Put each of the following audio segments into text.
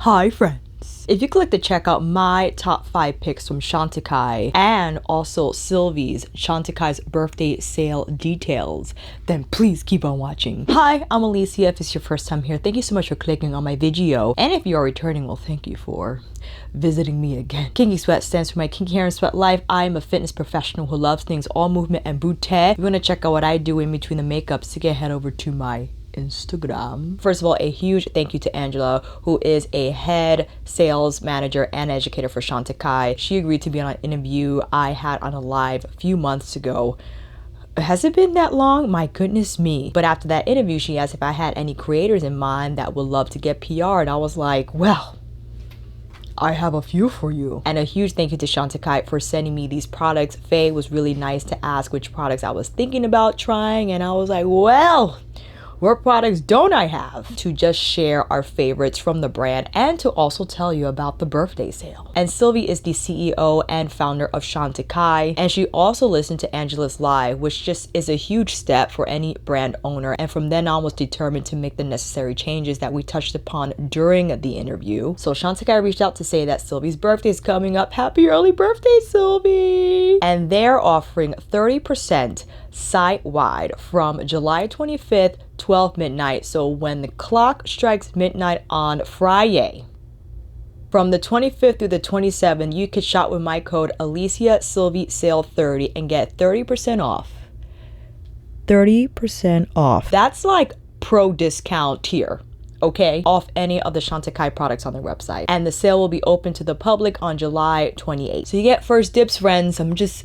Hi friends! If you click to check out my top 5 picks from Chantecaille and also Sylvie's Chantecaille's birthday sale details, then please keep on watching. Hi, I'm Alicia. If it's your first time here, thank you so much for clicking on my video. And if you are returning, well, thank you for visiting me again. Kinky Sweat stands for my kinky hair and sweat life. I am a fitness professional who loves things all movement and beauté. If you want to check out what I do in between the makeups, you can head over to my Instagram. First of all, a huge thank you to Angela, who is a head sales manager and educator for Chantecaille. She agreed to be on an interview I had on a live a few months ago. Has it been that long? My goodness me. But after that interview, she asked if I had any creators in mind that would love to get PR, and I was like, well, I have a few for you. And a huge thank you to Chantecaille for sending me these products. Faye was really nice to ask which products I was thinking about trying, and I was like, well, what products don't I have? To just share our favorites from the brand and to also tell you about the birthday sale. And Sylvie is the CEO and founder of Chantecaille, and she also listened to Angela's live, which just is a huge step for any brand owner, and from then on was determined to make the necessary changes that we touched upon during the interview. So Chantecaille reached out to say that Sylvie's birthday is coming up. Happy early birthday, Sylvie! And they're offering 30% site-wide from July 25th, 12 midnight. So when the clock strikes midnight on Friday, from the 25th through the 27th, you could shop with my code Alicia Sylvie Sale 30 and get 30% off. 30% off. That's like pro discount tier, okay, off any of the Chantecaille products on their website. And the sale will be open to the public on July 28th. So you get first dibs, friends. I'm just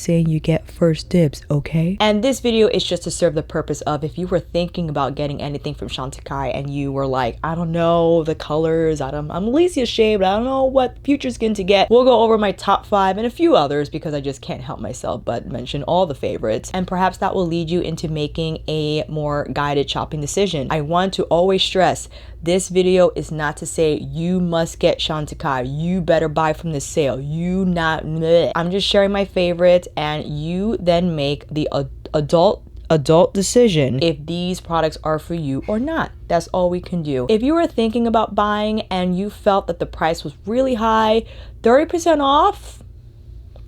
saying you get first dibs, okay? And this video is just to serve the purpose of if you were thinking about getting anything from Chantecaille and you were like, I don't know the colors, I'm Alicia Shea, but I don't know what future skin to get. We'll go over my top 5 and a few others because I just can't help myself but mention all the favorites. And perhaps that will lead you into making a more guided shopping decision. I want to always stress, this video is not to say you must get Chantecaille, you better buy from the sale, you not bleh. I'm just sharing my favorites, and you then make the adult decision if these products are for you or not. That's all we can do. If you were thinking about buying and you felt that the price was really high, 30% off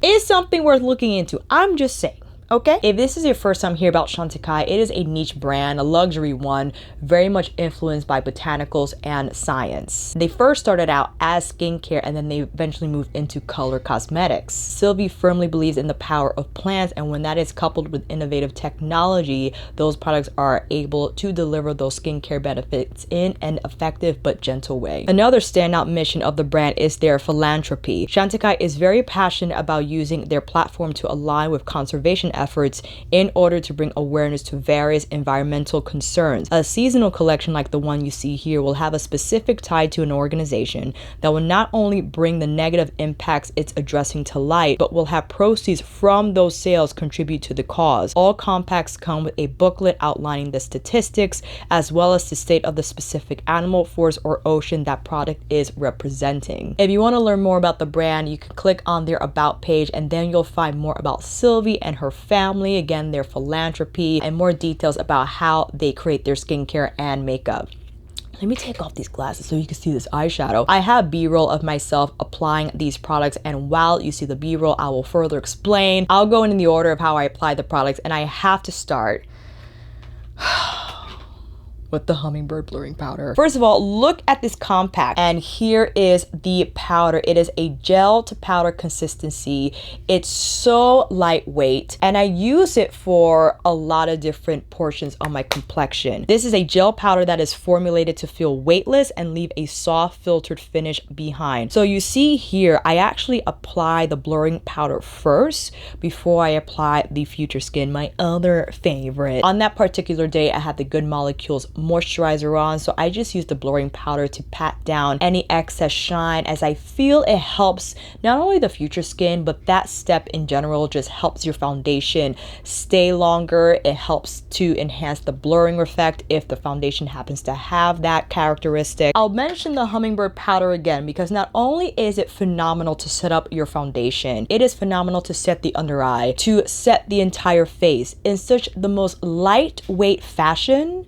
is something worth looking into. I'm just saying. Okay, if this is your first time here about Chantecaille, it is a niche brand, a luxury one, very much influenced by botanicals and science. They first started out as skincare and then they eventually moved into color cosmetics. Sylvie firmly believes in the power of plants, and when that is coupled with innovative technology, those products are able to deliver those skincare benefits in an effective but gentle way. Another standout mission of the brand is their philanthropy. Chantecaille is very passionate about using their platform to align with conservation efforts in order to bring awareness to various environmental concerns. A seasonal collection like the one you see here will have a specific tie to an organization that will not only bring the negative impacts it's addressing to light, but will have proceeds from those sales contribute to the cause. All compacts come with a booklet outlining the statistics as well as the state of the specific animal, forest, or ocean that product is representing. If you want to learn more about the brand, you can click on their about page, and then you'll find more about Sylvie and her family, again, their philanthropy, and more details about how they create their skincare and makeup. Let me take off these glasses so you can see this eyeshadow. I have B-roll of myself applying these products, and while you see the B-roll, I will further explain. I'll go in the order of how I apply the products, and I have to start with the Hummingbird blurring powder. First of all, look at this compact, and here is the powder. It is a gel to powder consistency. It's so lightweight, and I use it for a lot of different portions of my complexion. This is a gel powder that is formulated to feel weightless and leave a soft filtered finish behind. So you see here, I actually apply the blurring powder first before I apply the Future Skin, my other favorite. On that particular day, I had the Good Molecules moisturizer on, so I just use the blurring powder to pat down any excess shine, as I feel it helps not only the Future Skin, but that step in general just helps your foundation stay longer. It helps to enhance the blurring effect if the foundation happens to have that characteristic. I'll mention the Hummingbird powder again because not only is it phenomenal to set up your foundation, it is phenomenal to set the under eye, to set the entire face in such the most lightweight fashion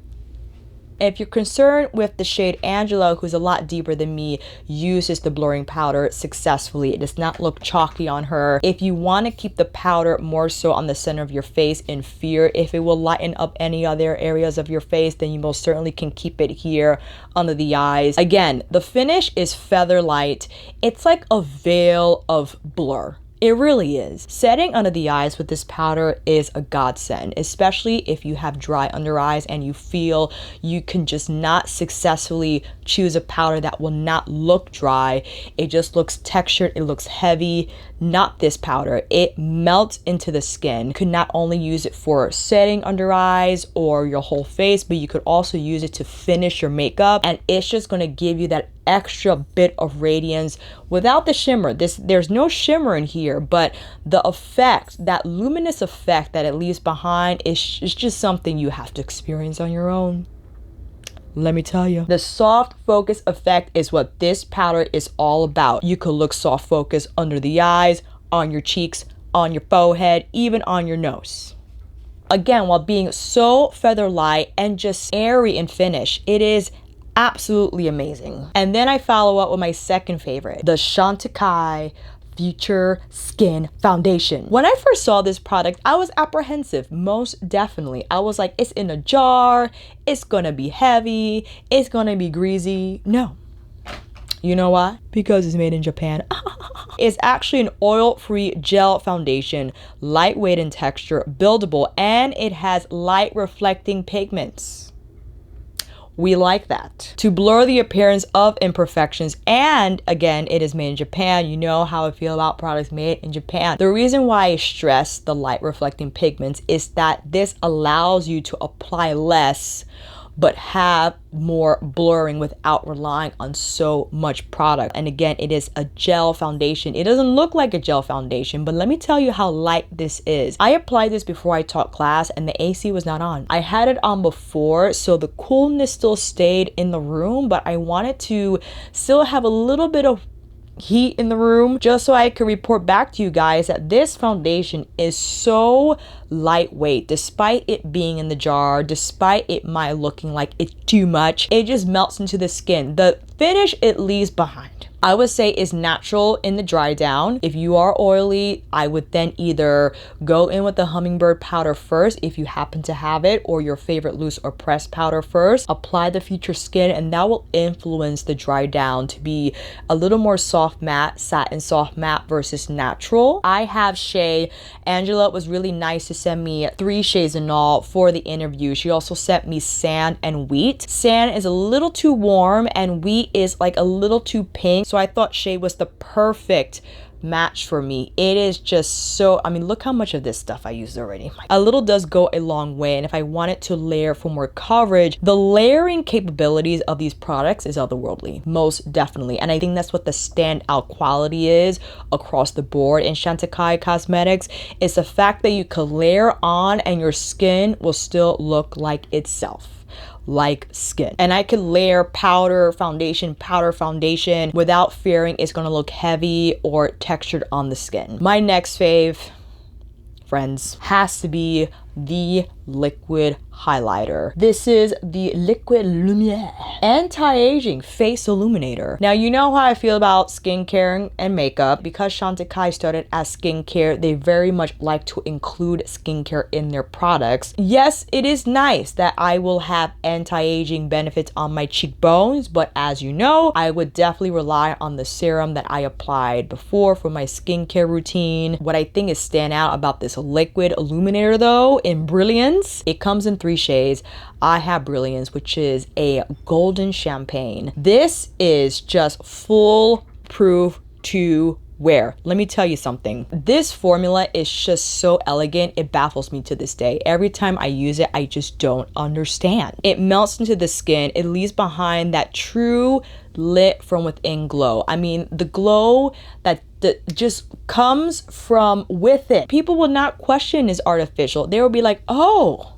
If you're concerned with the shade, Angela, who's a lot deeper than me, uses the blurring powder successfully. It does not look chalky on her. If you want to keep the powder more so on the center of your face in fear if it will lighten up any other areas of your face, then you most certainly can keep it here under the eyes. Again, the finish is feather light. It's like a veil of blur. It really is. Setting under the eyes with this powder is a godsend, especially if you have dry under eyes and you feel you can just not successfully choose a powder that will not look dry. It just looks textured, it looks heavy. Not this powder. It melts into the skin. You could not only use it for setting under eyes or your whole face, but you could also use it to finish your makeup, and it's just going to give you that extra bit of radiance without the shimmer. There's no shimmer in here, but the effect, that luminous effect that it leaves behind is just something you have to experience on your own. Let me tell you, the soft focus effect is what this powder is all about. You could look soft focus under the eyes, on your cheeks, on your forehead, even on your nose. Again, while being so feather light and just airy in finish, it is absolutely amazing. And then I follow up with my second favorite, the Chantecaille Future Skin Foundation. When I first saw this product, I was apprehensive, most definitely. I was like, it's in a jar, it's gonna be heavy, it's gonna be greasy. No. You know why? Because it's made in Japan. It's actually an oil-free gel foundation, lightweight in texture, buildable, and it has light reflecting pigments. We like that. To blur the appearance of imperfections, and again, it is made in Japan. You know how I feel about products made in Japan. The reason why I stress the light reflecting pigments is that this allows you to apply less but have more blurring without relying on so much product. And again, it is a gel foundation. It doesn't look like a gel foundation, but let me tell you how light this is. I applied this before I taught class and the AC was not on. I had it on before, so the coolness still stayed in the room, but I wanted to still have a little bit of heat in the room just so I could report back to you guys that this foundation is so lightweight. Despite it being in the jar, despite it might looking like it's too much, it just melts into the skin. The finish it leaves behind, I would say, is natural in the dry down. If you are oily, I would then either go in with the Hummingbird powder first if you happen to have it, or your favorite loose or pressed powder first. Apply the Future Skin, and that will influence the dry down to be a little more soft matte, satin soft matte versus natural. I have Shea. Angela was really nice to send me 3 shades in all for the interview. She also sent me Sand and Wheat. Sand is a little too warm and Wheat is like a little too pink. So I thought Shea was the perfect match for me. It is just so, I mean, look how much of this stuff I used already. A little does go a long way, and if I wanted to layer for more coverage, the layering capabilities of these products is otherworldly, most definitely. And I think that's what the standout quality is across the board in Chantecaille Cosmetics. It's the fact that you could layer on and your skin will still look like itself. Like skin. And I could layer powder foundation without fearing it's gonna look heavy or textured on the skin. My next fave, Frenz, has to be the liquid highlighter. This is the Liquid Lumiere Anti-Aging Face Illuminator. Now, you know how I feel about skincare and makeup. Because Chantecaille started as skincare, they very much like to include skincare in their products. Yes, it is nice that I will have anti-aging benefits on my cheekbones, but as you know, I would definitely rely on the serum that I applied before for my skincare routine. What I think is stand out about this liquid illuminator though, in Brilliance, it comes in 3 shades. I have Brilliance, which is a golden champagne. This is just foolproof to wear. Let me tell you something. This formula is just so elegant. It baffles me to this day. Every time I use it, I just don't understand. It melts into the skin. It leaves behind that true lit from within glow. I mean, the glow that just comes from with it. People will not question is artificial. They will be like, oh,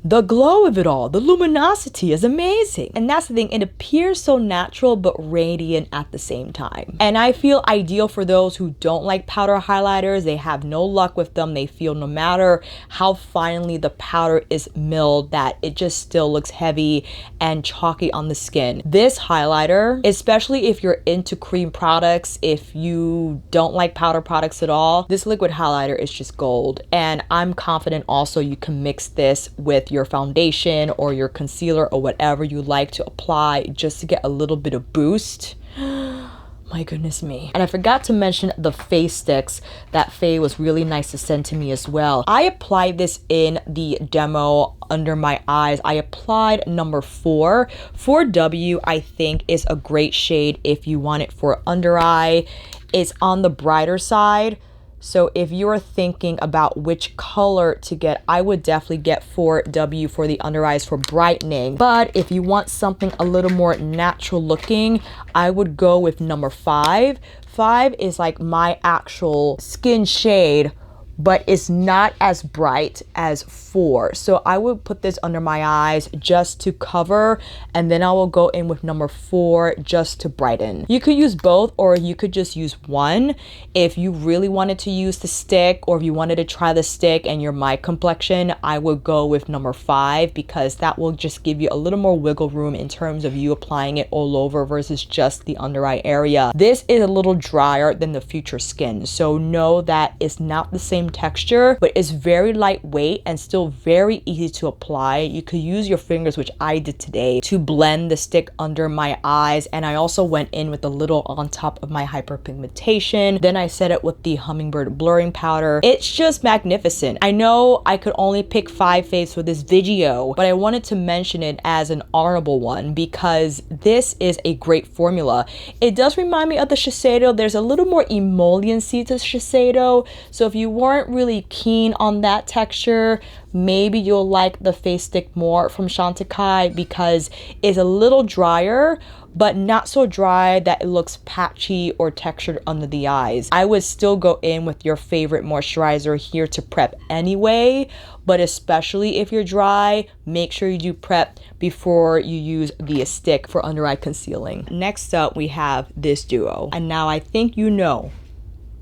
The glow of it all, the luminosity is amazing. And that's the thing, it appears so natural but radiant at the same time. And I feel ideal for those who don't like powder highlighters. They have no luck with them. They feel no matter how finely the powder is milled that it just still looks heavy and chalky on the skin. This highlighter, especially if you're into cream products, if you don't like powder products at all, this liquid highlighter is just gold. And I'm confident also you can mix this with your foundation or your concealer or whatever you like to apply just to get a little bit of boost. My goodness me. And I forgot to mention the face sticks that Faye was really nice to send to me as well. I applied this in the demo under my eyes. I applied number 4. 4W I think is a great shade if you want it for under eye. It's on the brighter side. So if you're thinking about which color to get, I would definitely get 4W for the under eyes for brightening. But if you want something a little more natural looking, I would go with number 5. 5 is like my actual skin shade, but it's not as bright as 4. So I would put this under my eyes just to cover, and then I will go in with number 4 just to brighten. You could use both, or you could just use one. If you really wanted to use the stick, or if you wanted to try the stick and you're my complexion, I would go with number 5 because that will just give you a little more wiggle room in terms of you applying it all over versus just the under eye area. This is a little drier than the Future Skin, so know that it's not the same texture, but it's very lightweight and still very easy to apply. You could use your fingers, which I did today, to blend the stick under my eyes. And I also went in with a little on top of my hyperpigmentation. Then I set it with the Hummingbird blurring powder. It's just magnificent. I know I could only pick 5 faves for this video, but I wanted to mention it as an honorable one because this is a great formula. It does remind me of the Shiseido. There's a little more emollient-y to Shiseido. So if you weren't really keen on that texture, maybe you'll like the face stick more from Chantecaille because it's a little drier, but not so dry that it looks patchy or textured under the eyes. I would still go in with your favorite moisturizer here to prep anyway, but especially if you're dry, make sure you do prep before you use the stick for under eye concealing. Next up, we have this duo. And now I think you know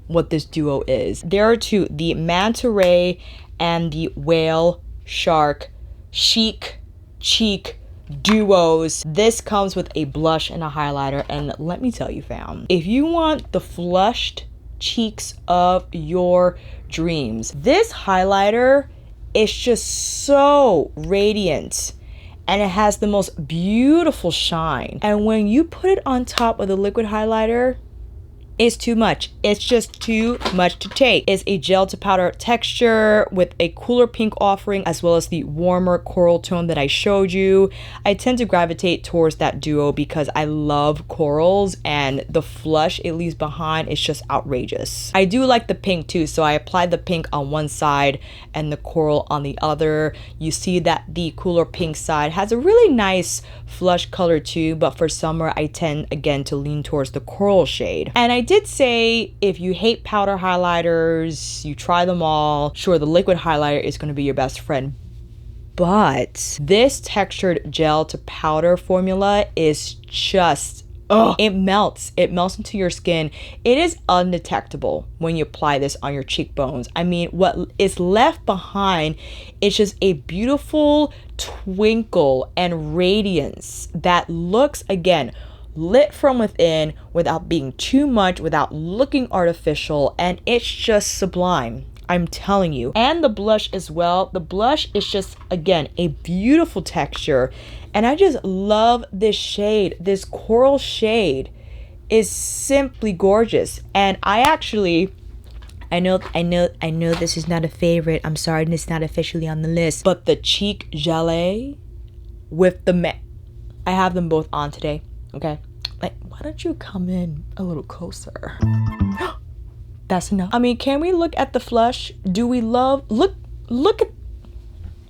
what this duo is. There are 2, the Manta Ray and the Whale Shark Chic Cheek Duos. This comes with a blush and a highlighter, and let me tell you, fam, if you want the flushed cheeks of your dreams, this highlighter is just so radiant and it has the most beautiful shine. And when you put it on top of the liquid highlighter, it's too much. It's just too much to take. It's a gel to powder texture with a cooler pink offering as well as the warmer coral tone that I showed you. I tend to gravitate towards that duo because I love corals, and the flush it leaves behind is just outrageous. I do like the pink too, so I applied the pink on one side and the coral on the other. You see that the cooler pink side has a really nice flush color too, but for summer I tend again to lean towards the coral shade. And I did say if you hate powder highlighters, you try them all. Sure, the liquid highlighter is going to be your best friend, but this textured gel to powder formula is just it melts into your skin. It is undetectable when you apply this on your cheekbones. I mean, what is left behind is just a beautiful twinkle and radiance that looks, again, lit from within without being too much, without looking artificial, and it's just sublime. I'm telling you. And the blush as well. The blush is just, again, a beautiful texture, and I just love this shade. This coral shade is simply gorgeous. And I actually, I know this is not a favorite. I'm sorry, it's not officially on the list, but the Cheek Gelée with the I have them both on today. Okay, like, why don't you come in a little closer? That's enough. I mean, can we look at the flush? Do we love, look at,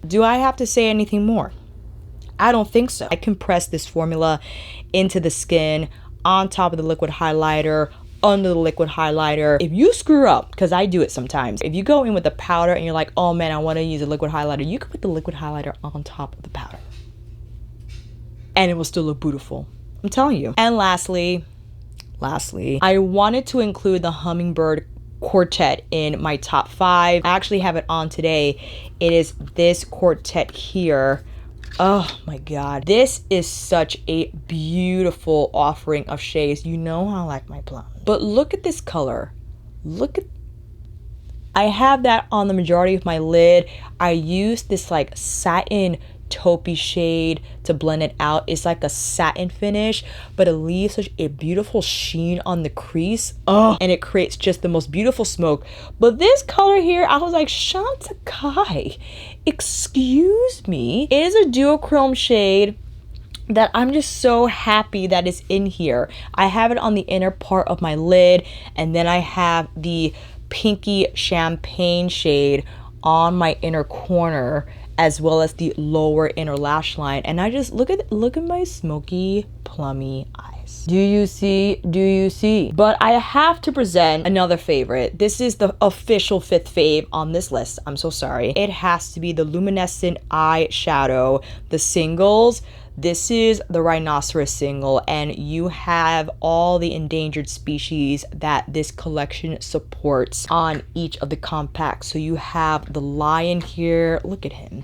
do I have to say anything more? I don't think so. I compressed this formula into the skin on top of the liquid highlighter under the liquid highlighter. If you screw up, because I do it sometimes, if you go in with the powder and you're like, oh man, I want to use a liquid highlighter, you can put the liquid highlighter on top of the powder and it will still look beautiful. I'm telling you. And lastly, I wanted to include the Hummingbird quartet in my top 5. I actually have it on today. It is this quartet here. Oh my god, this is such a beautiful offering of shades. You know how I like my plums, but look at this color. I have that on the majority of my lid. I use this like satin taupey shade to blend it out. It's like a satin finish, but it leaves such a beautiful sheen on the crease. Oh, and it creates just the most beautiful smoke. But this color here, I was like, Chantecaille, excuse me. It is a duochrome shade that I'm just so happy that it's in here. I have it on the inner part of my lid, and then I have the pinky champagne shade on my inner corner, as well as the lower inner lash line. And I just look at my smoky plummy eyes. Do you see? But I have to present another favorite. This is the official 5th fave on this list. I'm so sorry. It has to be the Luminescent eyeshadow, the singles. This is the Rhinoceros single, and you have all the endangered species that this collection supports on each of the compacts. So you have the lion here. Look at him.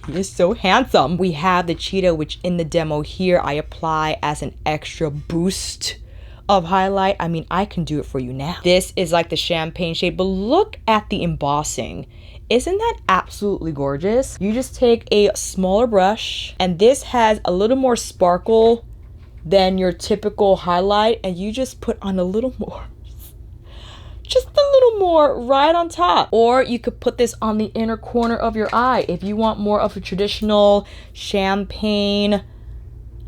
He is so handsome. We have the cheetah, which in the demo here, I apply as an extra boost of highlight. I mean, I can do it for you now. This is like the champagne shade, but look at the embossing. Isn't that absolutely gorgeous? You just take a smaller brush, and this has a little more sparkle than your typical highlight, and you just put on a little more. Just a little more right on top. Or you could put this on the inner corner of your eye. If you want more of a traditional champagne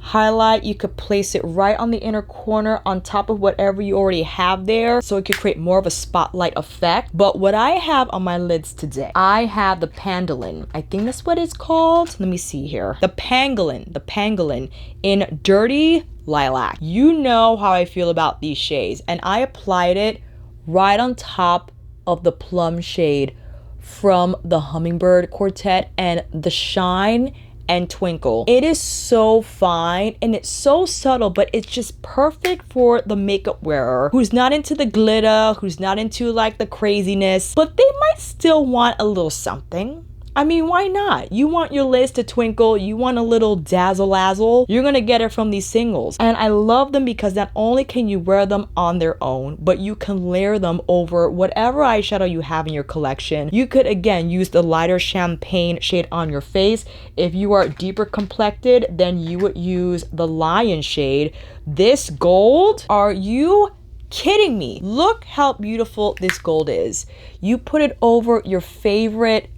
highlight, you could place it right on the inner corner on top of whatever you already have there, so it could create more of a spotlight effect. But what I have on my lids today, I have the Pangolin. I think that's what it's called. Let me see here. The Pangolin in Dirty Lilac. You know how I feel about these shades, and I applied it right on top of the plum shade from the Hummingbird quartet, and the shine and twinkle. It is so fine and it's so subtle, but it's just perfect for the makeup wearer who's not into the glitter, who's not into like the craziness, but they might still want a little something. I mean, why not? You want your lids to twinkle, you want a little dazzle-lazzle, you're gonna get it from these singles. And I love them because not only can you wear them on their own, but you can layer them over whatever eyeshadow you have in your collection. You could, again, use the lighter champagne shade on your face. If you are deeper complected, then you would use the lion shade. This gold, are you kidding me? Look how beautiful this gold is. You put it over your favorite.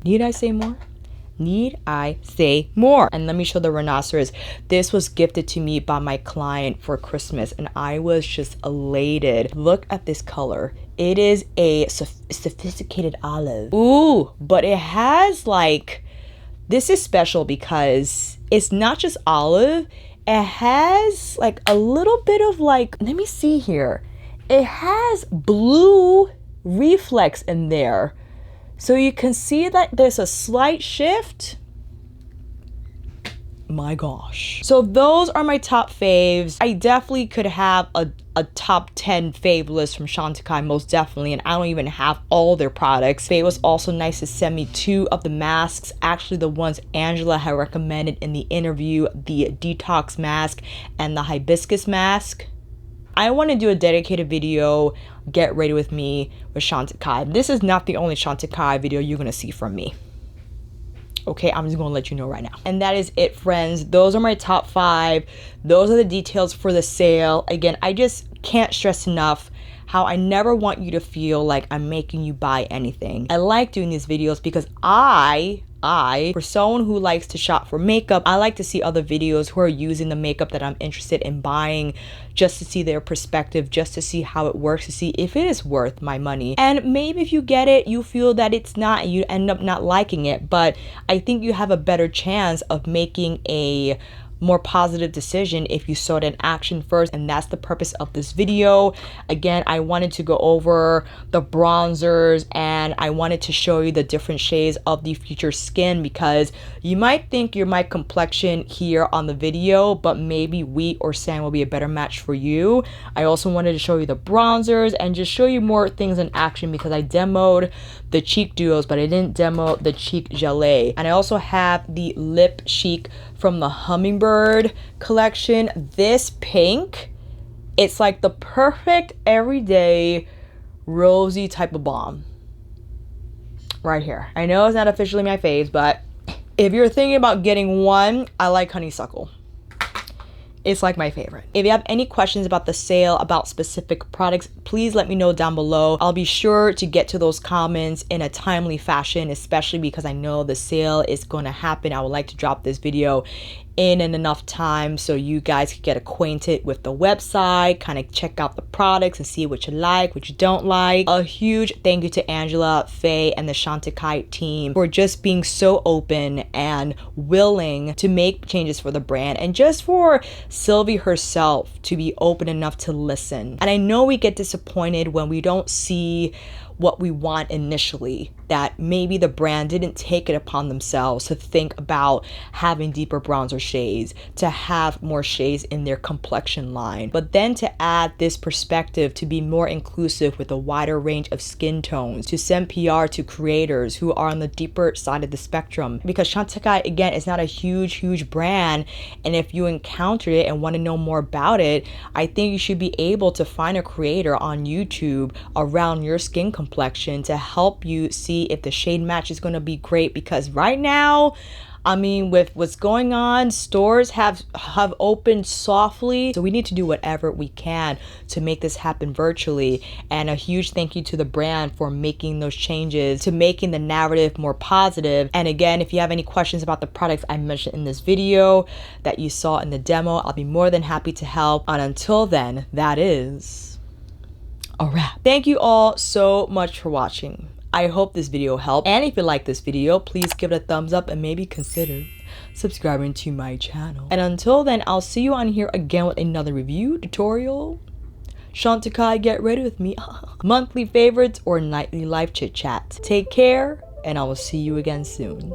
Need I say more? Need I say more? And let me show the rhinoceros. This was gifted to me by my client for Christmas, and I was just elated. Look at this color. It is a sophisticated olive. Ooh, but it has like, this is special because it's not just olive. It has like a little bit of like, let me see here. It has blue reflex in there. So you can see that there's a slight shift. My gosh. So those are my top faves. I definitely could have a top 10 fave list from Chantecaille, most definitely, and I don't even have all their products. It was also nice to send me 2 of the masks, actually the ones Angela had recommended in the interview, the detox mask and the hibiscus mask. I want to do a dedicated video, get ready with me with Chantecaille. This is not the only Chantecaille video you're going to see from me. Okay, I'm just going to let you know right now. And that is it, friends. Those are my top 5. Those are the details for the sale. Again, I just can't stress enough how I never want you to feel like I'm making you buy anything. I like doing these videos because I, for someone who likes to shop for makeup, I like to see other videos who are using the makeup that I'm interested in buying, just to see their perspective, just to see how it works, to see if it is worth my money. And maybe if you get it, you feel that it's not, and you end up not liking it. But I think you have a better chance of making a more positive decision if you saw it in action first, and that's the purpose of this video. Again, I wanted to go over the bronzers and I wanted to show you the different shades of the future skin, because you might think you're my complexion here on the video, but maybe wheat or sand will be a better match for you. I also wanted to show you the bronzers and just show you more things in action, because I demoed the cheek duos but I didn't demo the cheek gelée. And I also have the lip chic from the Hummingbird collection. This pink, it's like the perfect everyday rosy type of balm right here. I know it's not officially my fave, but if you're thinking about getting one, I like Honeysuckle. It's like my favorite. If you have any questions about the sale, about specific products, please let me know down below. I'll be sure to get to those comments in a timely fashion, especially because I know the sale is going to happen. I would like to drop this video in enough time so you guys can get acquainted with the website, kind of check out the products and see what you like, what you don't like. A huge thank you to Angela, Faye, and the Chantecaille team for just being so open and willing to make changes for the brand, and just for Sylvie herself to be open enough to listen. And I know we get disappointed when we don't see what we want initially, that maybe the brand didn't take it upon themselves to think about having deeper bronzer shades, to have more shades in their complexion line, but then to add this perspective to be more inclusive with a wider range of skin tones, to send PR to creators who are on the deeper side of the spectrum. Because Chantecaille, again, is not a huge brand, and if you encountered it and want to know more about it, I think you should be able to find a creator on YouTube around your skin complexion to help you see if the shade match is going to be great. Because right now, I mean, with what's going on, stores have opened softly, so we need to do whatever we can to make this happen virtually. And a huge thank you to the brand for making those changes, to making the narrative more positive. And again, if you have any questions about the products I mentioned in this video that you saw in the demo, I'll be more than happy to help. And until then, that is a wrap. Thank you all so much for watching. I hope this video helped, and if you like this video, please give it a thumbs up and maybe consider subscribing to my channel. And until then, I'll see you on here again with another review, tutorial, Chantecaille Get Ready With Me, monthly favorites, or nightly life chit chat. Take care, and I will see you again soon.